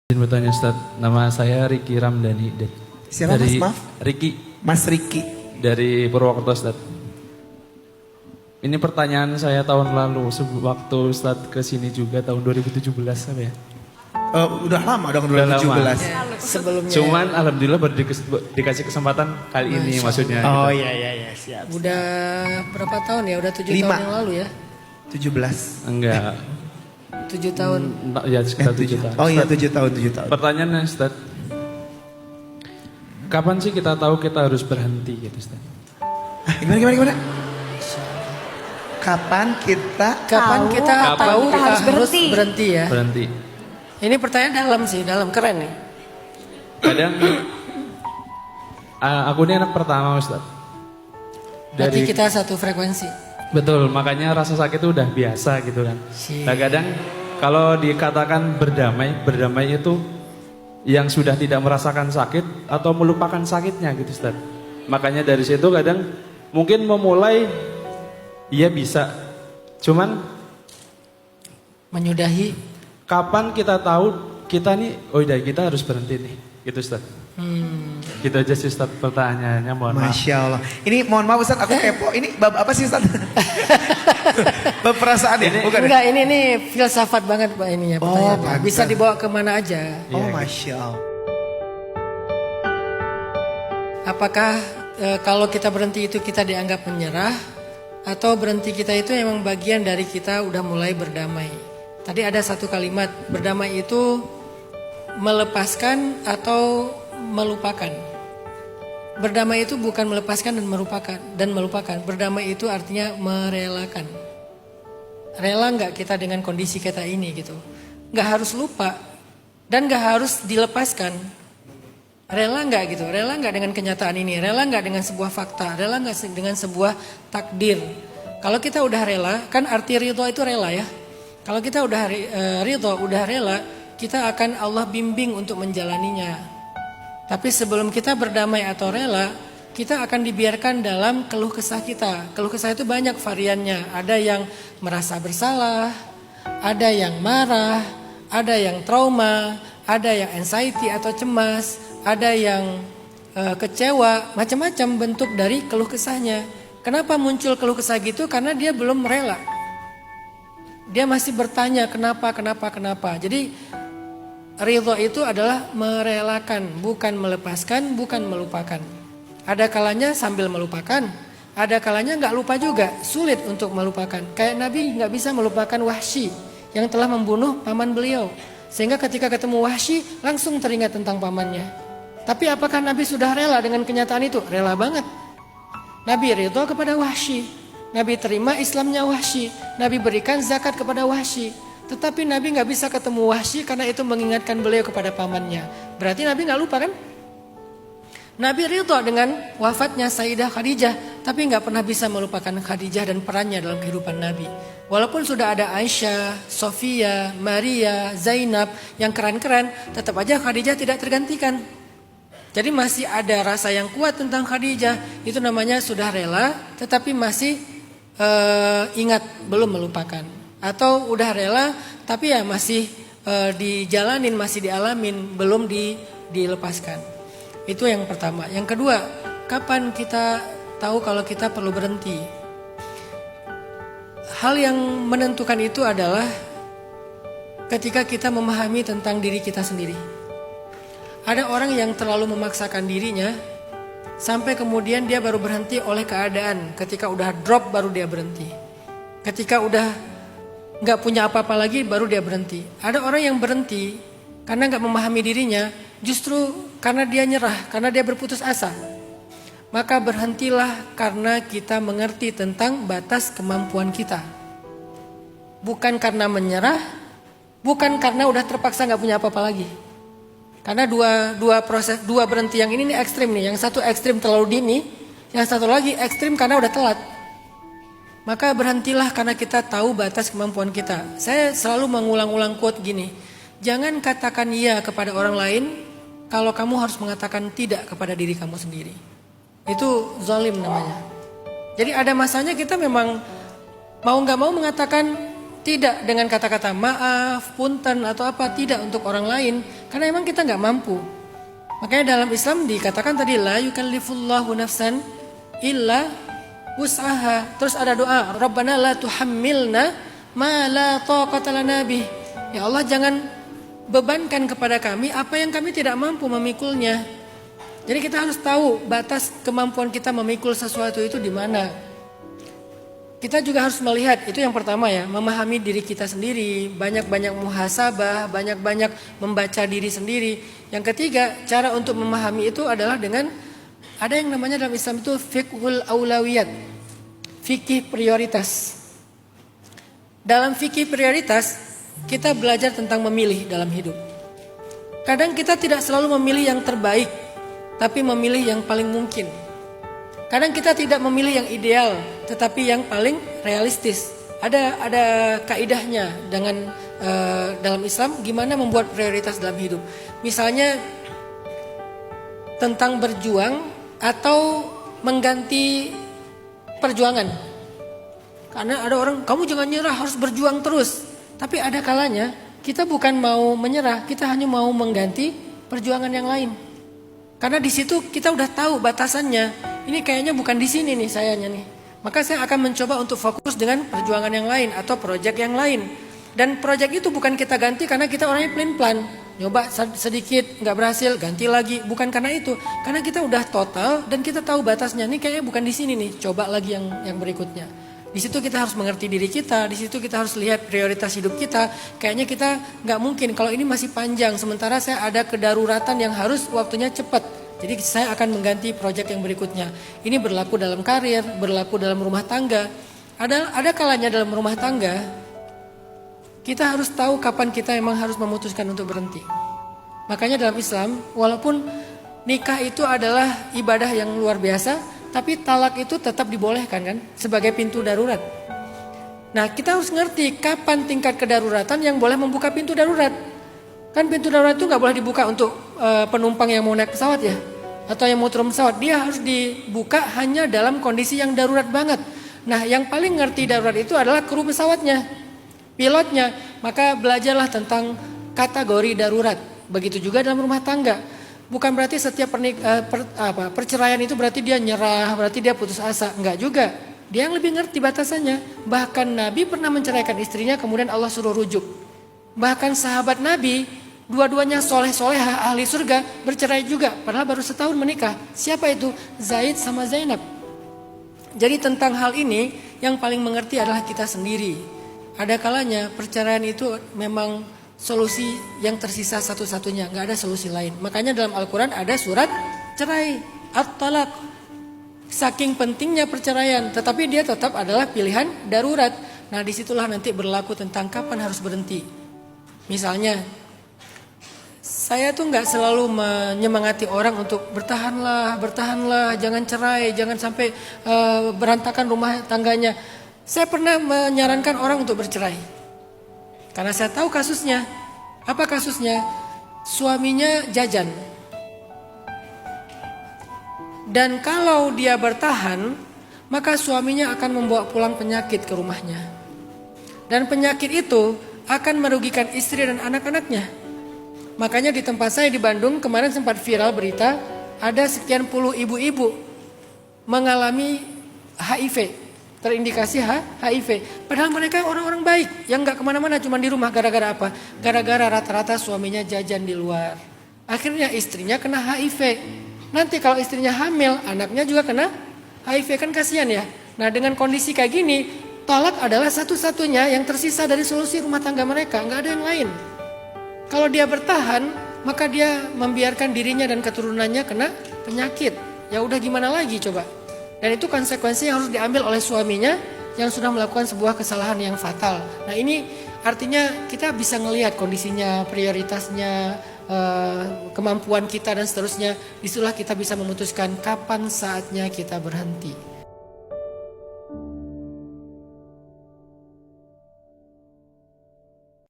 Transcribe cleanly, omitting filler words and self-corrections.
Izin bertanya Ustaz, nama saya Riki Ramdhani Siapa dari mas, maaf? Riki Mas Riki. dari Purwokerto Ustaz. Ini pertanyaan saya tahun lalu, waktu Ustaz kesini juga tahun 2017 apa ya? Udah lama dong Udah 2017. lama. Sebelumnya. Cuman alhamdulillah baru dikasih kesempatan kali ini maksudnya. Oh gitu. iya siap. Udah berapa tahun ya? Udah 7 5. tahun yang lalu ya? 17. Enggak. 7 tahun. Ya sekitar 7 tahun. Oh iya Ustaz, 7 tahun 7 tahun. pertanyaannya Ustaz, kapan sih kita tahu kita harus berhenti gitu Ustaz? Gimana? Kapan kita Kapan tahu kita harus berhenti ya? Berhenti. Ini pertanyaan dalam sih, dalam keren nih. Kadang aku ini anak pertama Ustaz. Berarti kita satu frekuensi. Betul, makanya rasa sakit itu udah biasa gitu kan. Nah kadang kalau dikatakan berdamai itu yang sudah tidak merasakan sakit atau melupakan sakitnya gitu Ustaz. Makanya dari situ kadang mungkin memulai iya bisa. Cuman Menyudahi. kapan kita tahu kita nih, oh iya kita harus berhenti nih gitu Ustaz. Gitu aja sih Ustaz pertanyaannya, mohon maaf. Masya Allah. Ini mohon maaf Ustaz, aku kepo. Ini bab apa sih Ustaz? Bab perasaan ya? Bukan ya? Enggak, ini filsafat banget Pak ininya pertanyaannya. pantas. Bisa dibawa kemana aja. Oh Masya Allah. Apakah kalau kita berhenti itu kita dianggap menyerah, atau berhenti kita itu memang bagian dari kita udah mulai berdamai? Tadi ada satu kalimat, berdamai itu melepaskan atau melupakan. Berdamai itu bukan melepaskan dan melupakan. Berdamai itu artinya merelakan. Rela nggak kita dengan kondisi kita ini gitu? Nggak harus lupa dan nggak harus dilepaskan. Rela nggak gitu? Rela nggak dengan kenyataan ini? Rela nggak dengan sebuah fakta? Rela nggak dengan sebuah takdir? Kalau kita udah rela, kan arti ridho itu rela ya. Kalau kita udah ridho, udah rela, kita akan Allah bimbing untuk menjalaninya. Tapi sebelum kita berdamai atau rela, kita akan dibiarkan dalam keluh kesah kita. Keluh kesah itu banyak variannya. Ada yang merasa bersalah, ada yang marah, ada yang trauma, ada yang anxiety atau cemas, ada yang kecewa, macam-macam bentuk dari keluh kesahnya. Kenapa muncul keluh kesah gitu? Karena dia belum rela. Dia masih bertanya kenapa. Jadi ridho itu adalah merelakan, bukan melepaskan, bukan melupakan. Ada kalanya sambil melupakan, ada kalanya nggak lupa juga, sulit untuk melupakan. Kayak Nabi nggak bisa melupakan Wahsy yang telah membunuh paman beliau. Sehingga ketika ketemu Wahsy langsung teringat tentang pamannya. Tapi apakah Nabi sudah rela dengan kenyataan itu? Rela banget. Nabi ridho kepada Wahsy. Nabi terima Islamnya Wahsy. Nabi berikan zakat kepada Wahsy. Tetapi Nabi nggak bisa ketemu Wahsy karena itu mengingatkan beliau kepada pamannya. Berarti Nabi nggak lupa kan? Nabi ridho dengan wafatnya Sayyidah Khadijah, tapi nggak pernah bisa melupakan Khadijah dan perannya dalam kehidupan Nabi. Walaupun sudah ada Aisyah, Sofia, Maria, Zainab yang keren-keren, tetap aja Khadijah tidak tergantikan. Jadi masih ada rasa yang kuat tentang Khadijah. Itu namanya sudah rela, tetapi masih ingat, belum melupakan. Atau udah rela, tapi ya masih dijalanin, masih dialamin, belum dilepaskan. Itu yang pertama. Yang kedua, kapan kita tahu kalau kita perlu berhenti? Hal yang menentukan itu adalah ketika kita memahami tentang diri kita sendiri. Ada orang yang terlalu memaksakan dirinya sampai kemudian dia baru berhenti oleh keadaan. Ketika udah drop baru dia berhenti. Ketika udah nggak punya apa-apa lagi baru dia berhenti. Ada orang yang berhenti karena nggak memahami dirinya, justru karena dia nyerah, karena dia berputus asa. Maka berhentilah karena kita mengerti tentang batas kemampuan kita. Bukan karena menyerah, bukan karena udah terpaksa nggak punya apa-apa lagi. Karena dua berhenti yang ini nih ekstrim nih. Yang satu ekstrim terlalu dini, yang satu lagi ekstrim karena udah telat. Maka berhentilah karena kita tahu batas kemampuan kita. Saya selalu mengulang-ulang quote gini. Jangan katakan iya kepada orang lain kalau kamu harus mengatakan tidak kepada diri kamu sendiri. Itu zalim namanya. Jadi ada masanya kita memang mau gak mau mengatakan Tidak dengan kata-kata maaf, punten atau apa, tidak untuk orang lain. Karena emang kita nggak mampu. Makanya dalam Islam dikatakan tadi la yukallifullahu nafsan illa wus'aha. Terus ada doa, Rabbana la tuhammilna ma la taqata lana bih. Ya Allah, jangan bebankan kepada kami apa yang kami tidak mampu memikulnya. Jadi kita harus tahu batas kemampuan kita memikul sesuatu itu di mana. Kita juga harus melihat, itu yang pertama ya, memahami diri kita sendiri, banyak-banyak muhasabah, banyak-banyak membaca diri sendiri. Yang ketiga, cara untuk memahami itu adalah dengan, ada yang namanya dalam Islam itu fiqhul aulawiyat, fikih prioritas. Dalam fikih prioritas, kita belajar tentang memilih dalam hidup. Kadang kita tidak selalu memilih yang terbaik, tapi memilih yang paling mungkin. Kadang kita tidak memilih yang ideal, tetapi yang paling realistis. Ada kaidahnya dengan dalam Islam gimana membuat prioritas dalam hidup. Misalnya tentang berjuang atau mengganti perjuangan. Karena ada orang, kamu jangan nyerah, harus berjuang terus. Tapi ada kalanya kita bukan mau menyerah, kita hanya mau mengganti perjuangan yang lain. Karena di situ kita udah tahu batasannya. Ini kayaknya bukan di sini nih sayanya nih. Maka saya akan mencoba untuk fokus dengan perjuangan yang lain atau proyek yang lain. Dan proyek itu bukan kita ganti karena kita orangnya plan-plan. Nyoba sedikit nggak berhasil, ganti lagi. Bukan karena itu. Karena kita udah total dan kita tahu batasnya. Ini kayaknya bukan di sini nih. Coba lagi yang berikutnya. Di situ kita harus mengerti diri kita. Di situ kita harus lihat prioritas hidup kita. Kayaknya kita nggak mungkin kalau ini masih panjang. Sementara saya ada kedaruratan yang harus waktunya cepat. Jadi saya akan mengganti proyek yang berikutnya. Ini berlaku dalam karir, berlaku dalam rumah tangga. Ada kalanya dalam rumah tangga, kita harus tahu kapan kita memang harus memutuskan untuk berhenti. Makanya dalam Islam, walaupun nikah itu adalah ibadah yang luar biasa, tapi talak itu tetap dibolehkan kan, sebagai pintu darurat. Nah, kita harus ngerti kapan tingkat kedaruratan yang boleh membuka pintu darurat. Kan pintu darurat itu nggak boleh dibuka untuk penumpang yang mau naik pesawat ya, atau yang mau turun pesawat. Dia harus dibuka hanya dalam kondisi yang darurat banget. Nah, yang paling ngerti darurat itu adalah kru pesawatnya, pilotnya. Maka belajarlah tentang kategori darurat. Begitu juga dalam rumah tangga. Bukan berarti setiap perceraian itu berarti dia nyerah, berarti dia putus asa. Enggak juga. Dia yang lebih ngerti batasannya. Bahkan Nabi pernah menceraikan istrinya, kemudian Allah suruh rujuk. Bahkan sahabat Nabi dua-duanya soleh-solehah ahli surga bercerai juga. Padahal baru setahun menikah. Siapa itu? Zaid sama Zainab. Jadi tentang hal ini yang paling mengerti adalah kita sendiri. Ada kalanya perceraian itu memang solusi yang tersisa satu-satunya. Gak ada solusi lain. Makanya dalam Al-Quran ada surat cerai. At-talaq. Saking pentingnya perceraian. Tetapi dia tetap adalah pilihan darurat. Nah disitulah nanti berlaku tentang kapan harus berhenti. Misalnya, saya tuh nggak selalu menyemangati orang untuk bertahanlah, jangan cerai, jangan sampai berantakan rumah tangganya. Saya pernah menyarankan orang untuk bercerai, karena saya tahu kasusnya. Apa kasusnya? Suaminya jajan, dan kalau dia bertahan, maka suaminya akan membawa pulang penyakit ke rumahnya, dan penyakit itu akan merugikan istri dan anak-anaknya. Makanya di tempat saya di Bandung kemarin sempat viral berita, ada sekian puluh ibu-ibu mengalami HIV, terindikasi HIV. Padahal mereka orang-orang baik yang gak kemana-mana, cuma di rumah. Gara-gara apa? Gara-gara rata-rata suaminya jajan di luar. Akhirnya istrinya kena HIV. Nanti kalau istrinya hamil, anaknya juga kena HIV, kan kasihan ya. Nah dengan kondisi kayak gini, talak adalah satu-satunya yang tersisa dari solusi rumah tangga mereka, nggak ada yang lain. Kalau dia bertahan, maka dia membiarkan dirinya dan keturunannya kena penyakit. Ya udah gimana lagi coba. Dan itu konsekuensi yang harus diambil oleh suaminya yang sudah melakukan sebuah kesalahan yang fatal. Nah ini artinya kita bisa ngelihat kondisinya, prioritasnya, kemampuan kita dan seterusnya. Disitulah kita bisa memutuskan kapan saatnya kita berhenti.